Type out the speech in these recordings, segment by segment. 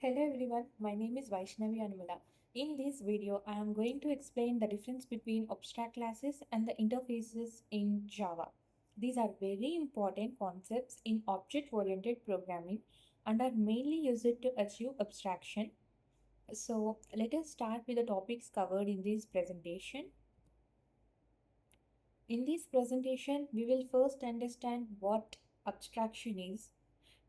Hello everyone, my name is Vaishnavi Anumala. In this video, I am going to explain the difference between abstract classes and the interfaces in Java. These are very important concepts in object-oriented programming and are mainly used to achieve abstraction. So let us start with the topics covered in this presentation. In this presentation, we will first understand what abstraction is.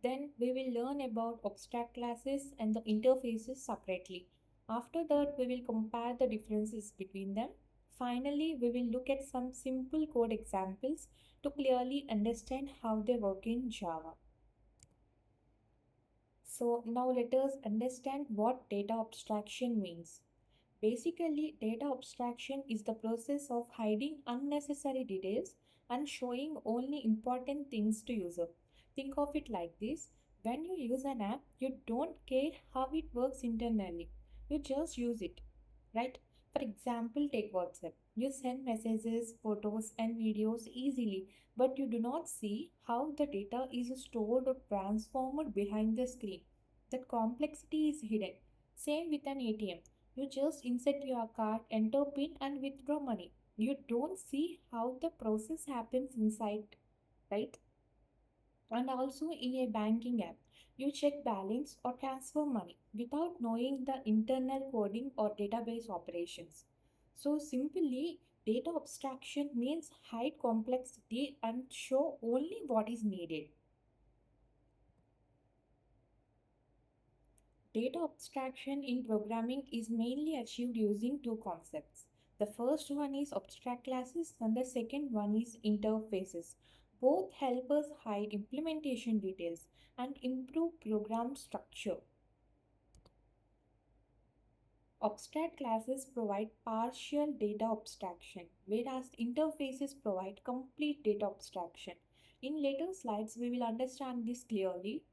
Then we will learn about abstract classes and the interfaces separately. After that, we will compare the differences between them. Finally, we will look at some simple code examples to clearly understand how they work in Java. So now let us understand what data abstraction means. Basically, data abstraction is the process of hiding unnecessary details and showing only important things to user. Think of it like this. When you use an app, you don't care how it works internally. You just use it, right? For example, take WhatsApp. You send messages, photos, and videos easily, but you do not see how the data is stored or transformed behind the screen. That complexity is hidden. Same with an ATM. You just insert your card, enter PIN, and withdraw money. You don't see how the process happens inside, right? And also in a banking app, you check balance or transfer money without knowing the internal coding or database operations. So simply, data abstraction means hide complexity and show only what is needed. Data abstraction in programming is mainly achieved using two concepts. The first one is abstract classes and the second one is interfaces. Both help us hide implementation details and improve program structure. Abstract classes provide partial data abstraction, whereas interfaces provide complete data abstraction. In later slides, we will understand this clearly.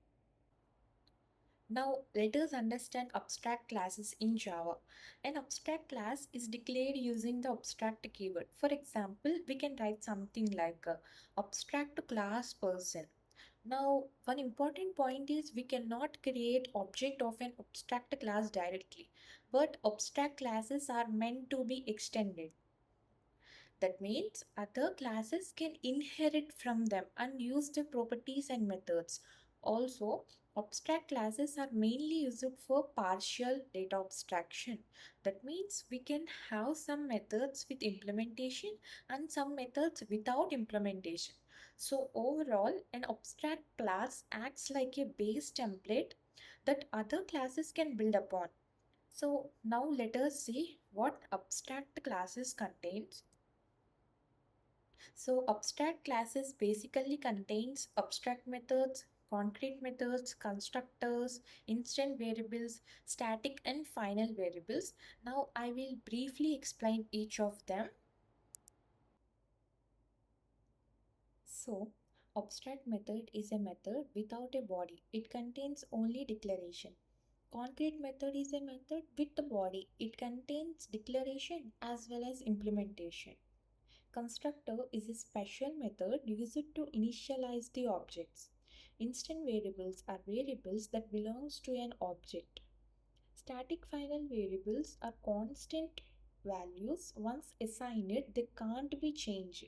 Now, let us understand abstract classes in Java. An abstract class is declared using the abstract keyword. For example, we can write something like abstract class person. Now, one important point is we cannot create object of an abstract class directly, but abstract classes are meant to be extended. That means other classes can inherit from them and use their properties and methods. Also, abstract classes are mainly used for partial data abstraction. That means we can have some methods with implementation and some methods without implementation. So overall, an abstract class acts like a base template that other classes can build upon. So now let us see what abstract classes contains. So abstract classes basically contains abstract methods, concrete methods, constructors, instant variables, static and final variables. Now I will briefly explain each of them. So abstract method is a method without a body. It contains only declaration. Concrete method is a method with the body. It contains declaration as well as implementation. Constructor is a special method used to initialize the objects. Instant variables are variables that belongs to an object. Static final variables are constant values. Once assigned, they can't be changed.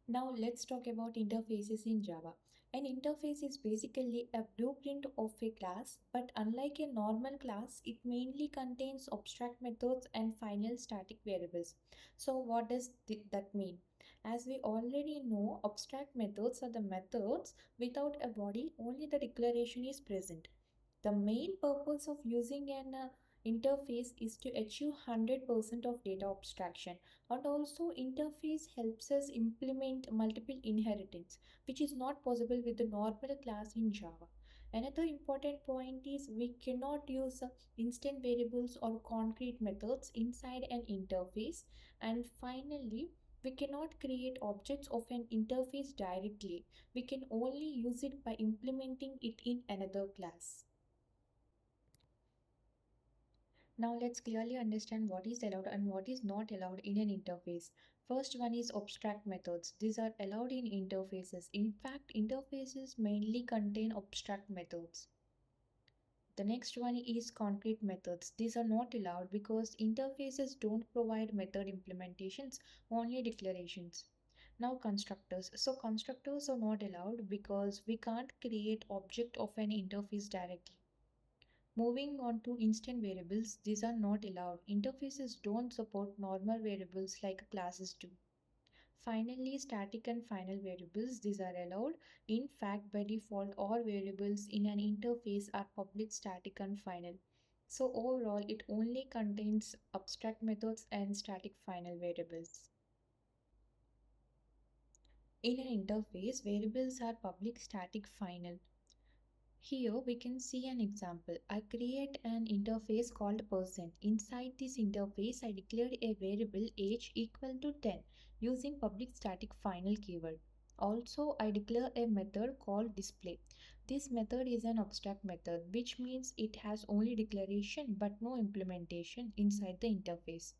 Now let's talk about interfaces in Java. An interface is basically a blueprint of a class, but unlike a normal class, it mainly contains abstract methods and final static variables. So what does that mean? As we already know, abstract methods are the methods without a body, only the declaration is present. The main purpose of using an interface is to achieve 100% of data abstraction, and also interface helps us implement multiple inheritance, which is not possible with the normal class in Java. Another important point is we cannot use instant variables or concrete methods inside an interface. And finally, we cannot create objects of an interface directly. We can only use it by implementing it in another class. Now let's clearly understand what is allowed and what is not allowed in an interface. First one is abstract methods. These are allowed in interfaces. In fact, interfaces mainly contain abstract methods. The next one is concrete methods. These are not allowed because interfaces don't provide method implementations, only declarations. Now constructors. So constructors are not allowed because we can't create object of an interface directly. Moving on to instant variables, these are not allowed. Interfaces don't support normal variables like classes do. Finally, static and final variables, these are allowed. In fact, by default, all variables in an interface are public, static, and final. So overall, it only contains abstract methods and static final variables. In an interface, variables are public, static, final. Here we can see an example. I create an interface called person. Inside this interface, I declared a variable age equal to 10 using public static final keyword. Also, I declare a method called display. This method is an abstract method, which means it has only declaration but no implementation inside the interface.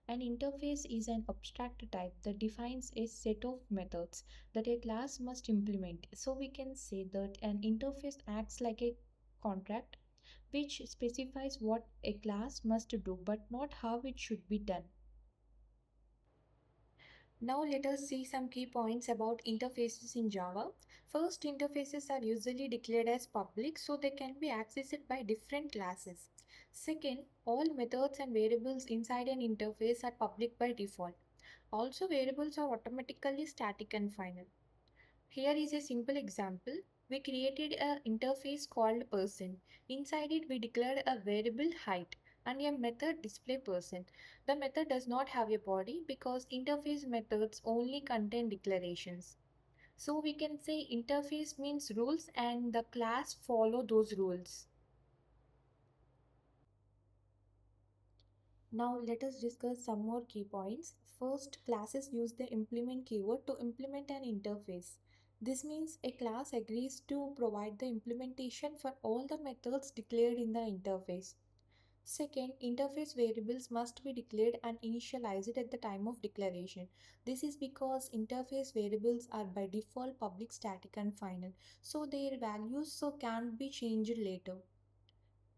An interface is an abstract type that defines a set of methods that a class must implement. So we can say that an interface acts like a contract which specifies what a class must do but not how it should be done. Now let us see some key points about interfaces in Java. First, interfaces are usually declared as public so they can be accessed by different classes. Second, all methods and variables inside an interface are public by default. Also, variables are automatically static and final. Here is a simple example. We created an interface called person. Inside it, we declared a variable height and a method display person. The method does not have a body because interface methods only contain declarations. So we can say interface means rules and the class follow those rules. Now let us discuss some more key points. First, classes use the implement keyword to implement an interface. This means a class agrees to provide the implementation for all the methods declared in the interface. Second, interface variables must be declared and initialized at the time of declaration. This is because interface variables are by default public, static, and final, so their values can't be changed later.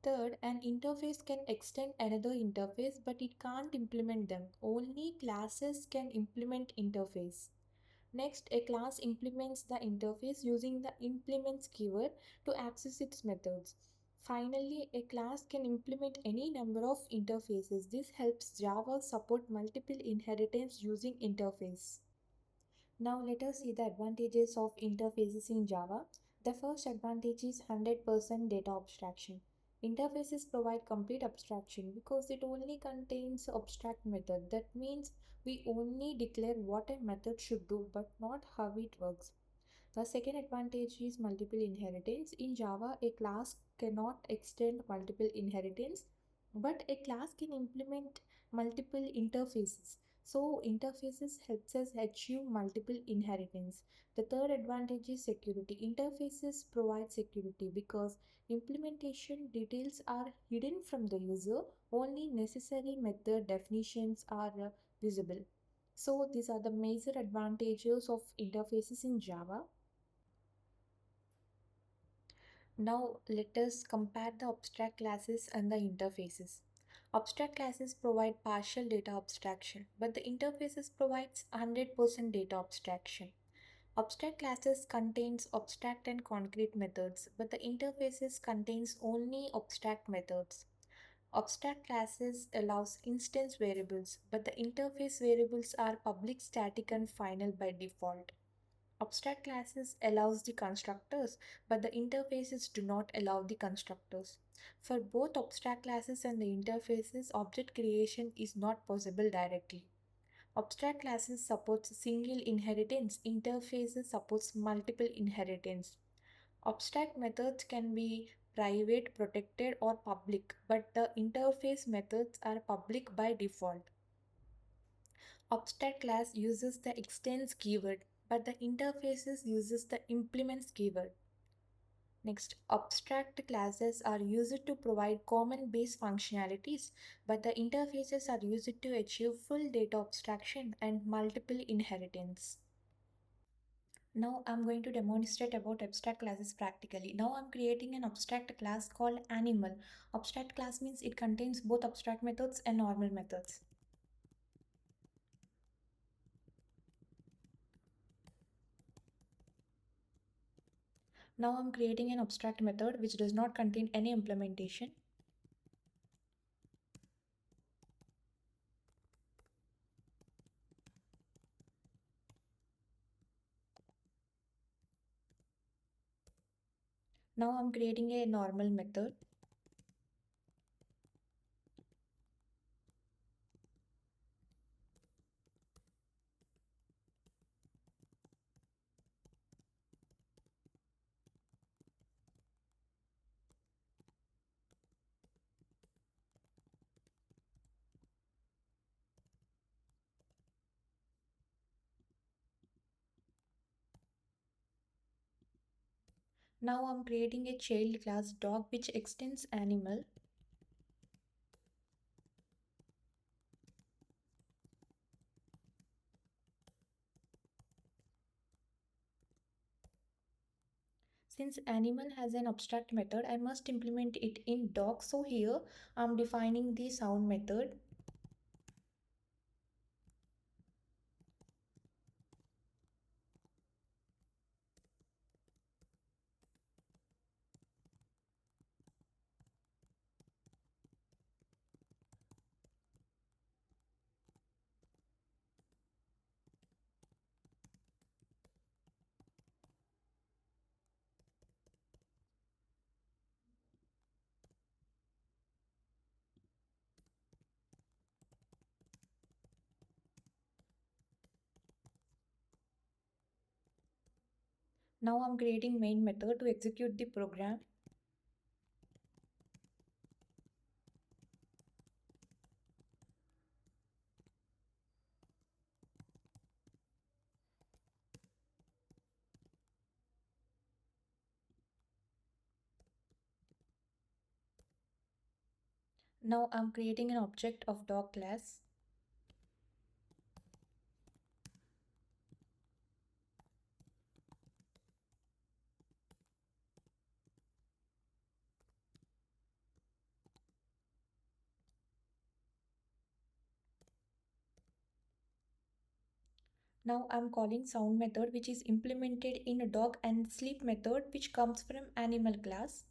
Third, an interface can extend another interface, but it can't implement them. Only classes can implement interface. Next, a class implements the interface using the implements keyword to access its methods. Finally, a class can implement any number of interfaces. This helps Java support multiple inheritance using interface. Now let us see the advantages of interfaces in Java. The first advantage is 100% data abstraction. Interfaces provide complete abstraction because it only contains abstract method. That means we only declare what a method should do but not how it works. The second advantage is multiple inheritance. In Java, a class cannot extend multiple inheritance, but a class can implement multiple interfaces. So interfaces helps us achieve multiple inheritance. The third advantage is security. Interfaces provide security because implementation details are hidden from the user. Only necessary method definitions are visible. So these are the major advantages of interfaces in Java. Now let us compare the abstract classes and the interfaces. Abstract classes provide partial data abstraction, but the interfaces provides 100% data abstraction. Abstract classes contains abstract and concrete methods, but the interfaces contains only abstract methods. Abstract classes allows instance variables, but the interface variables are public, static, and final by default. Abstract classes allows the constructors, but the interfaces do not allow the constructors. For both abstract classes and the interfaces, object creation is not possible directly. Abstract classes supports single inheritance, interfaces supports multiple inheritance. Abstract methods can be private, protected, or public, but the interface methods are public by default. Abstract class uses the extends keyword, but the interfaces uses the implements keyword. Next, abstract classes are used to provide common base functionalities, but the interfaces are used to achieve full data abstraction and multiple inheritance. Now I'm going to demonstrate about abstract classes practically. Now I'm creating an abstract class called animal. Abstract class means it contains both abstract methods and normal methods. Now I'm creating an abstract method which does not contain any implementation. Now I'm creating a normal method. Now I'm creating a child class dog which extends animal. Since animal has an abstract method, I must implement it in dog. So here I'm defining the sound method. Now I'm creating main method to execute the program. Now I'm creating an object of dog class. Now I'm calling sound method which is implemented in a dog, and sleep method which comes from animal class.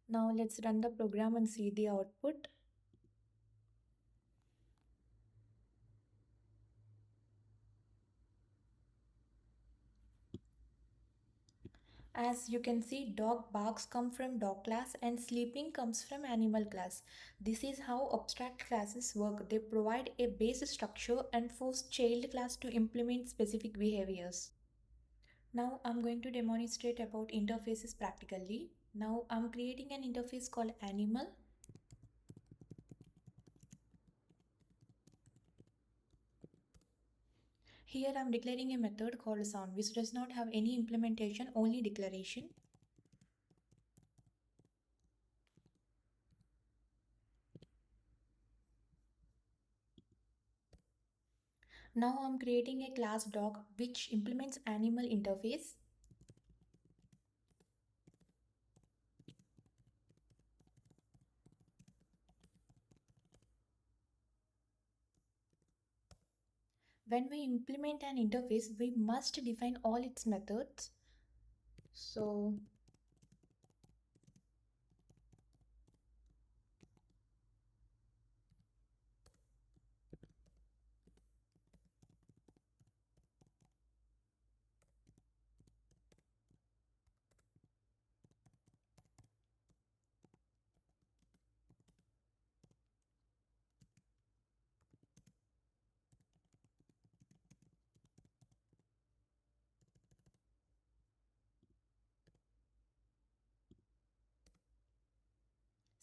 Now let's run the program and see the output. As you can see, dog barks come from dog class and sleeping comes from animal class. This is how abstract classes work. They provide a base structure and force child class to implement specific behaviors. Now I'm going to demonstrate about interfaces practically. Now I'm creating an interface called animal. Here I'm declaring a method called sound which does not have any implementation, only declaration. Now I'm creating a class dog which implements animal interface. When we implement an interface, we must define all its methods. So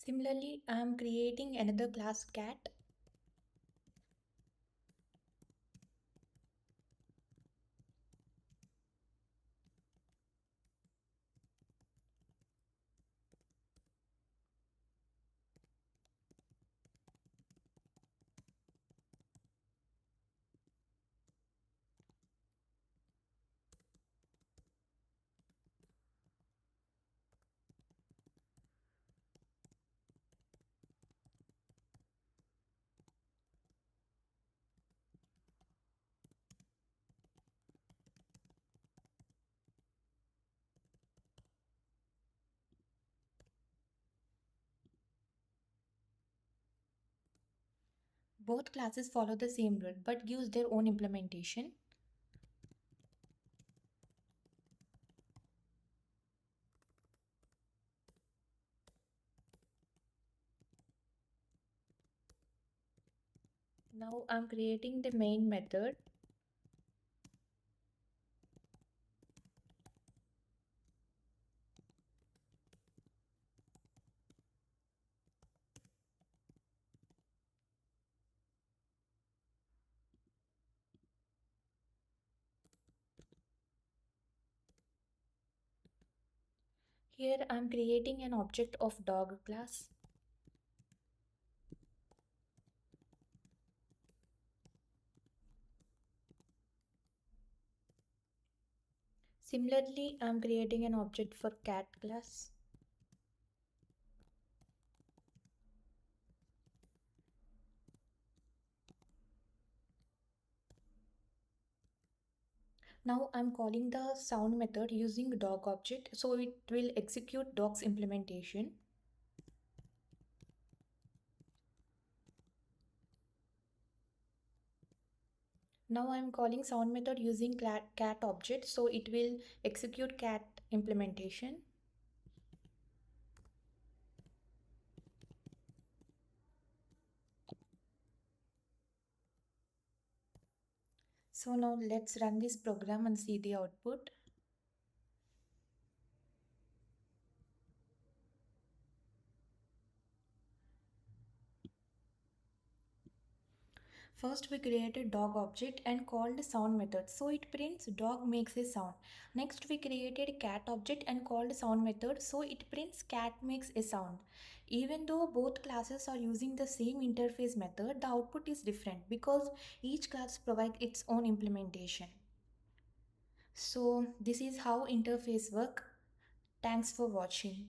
Similarly, I am creating another class cat. Both classes follow the same rule but use their own implementation. Now I'm creating the main method. Here I'm creating an object of dog class. Similarly, I'm creating an object for cat class. Now I'm calling the sound method using dog object, so it will execute dog's implementation. Now I'm calling sound method using cat object, so it will execute cat implementation. So now let's run this program and see the output. First we created dog object and called sound method, so it prints dog makes a sound. Next we created cat object and called sound method, so it prints cat makes a sound. Even though both classes are using the same interface method, the output is different because each class provides its own implementation. So this is how interface work. Thanks for watching.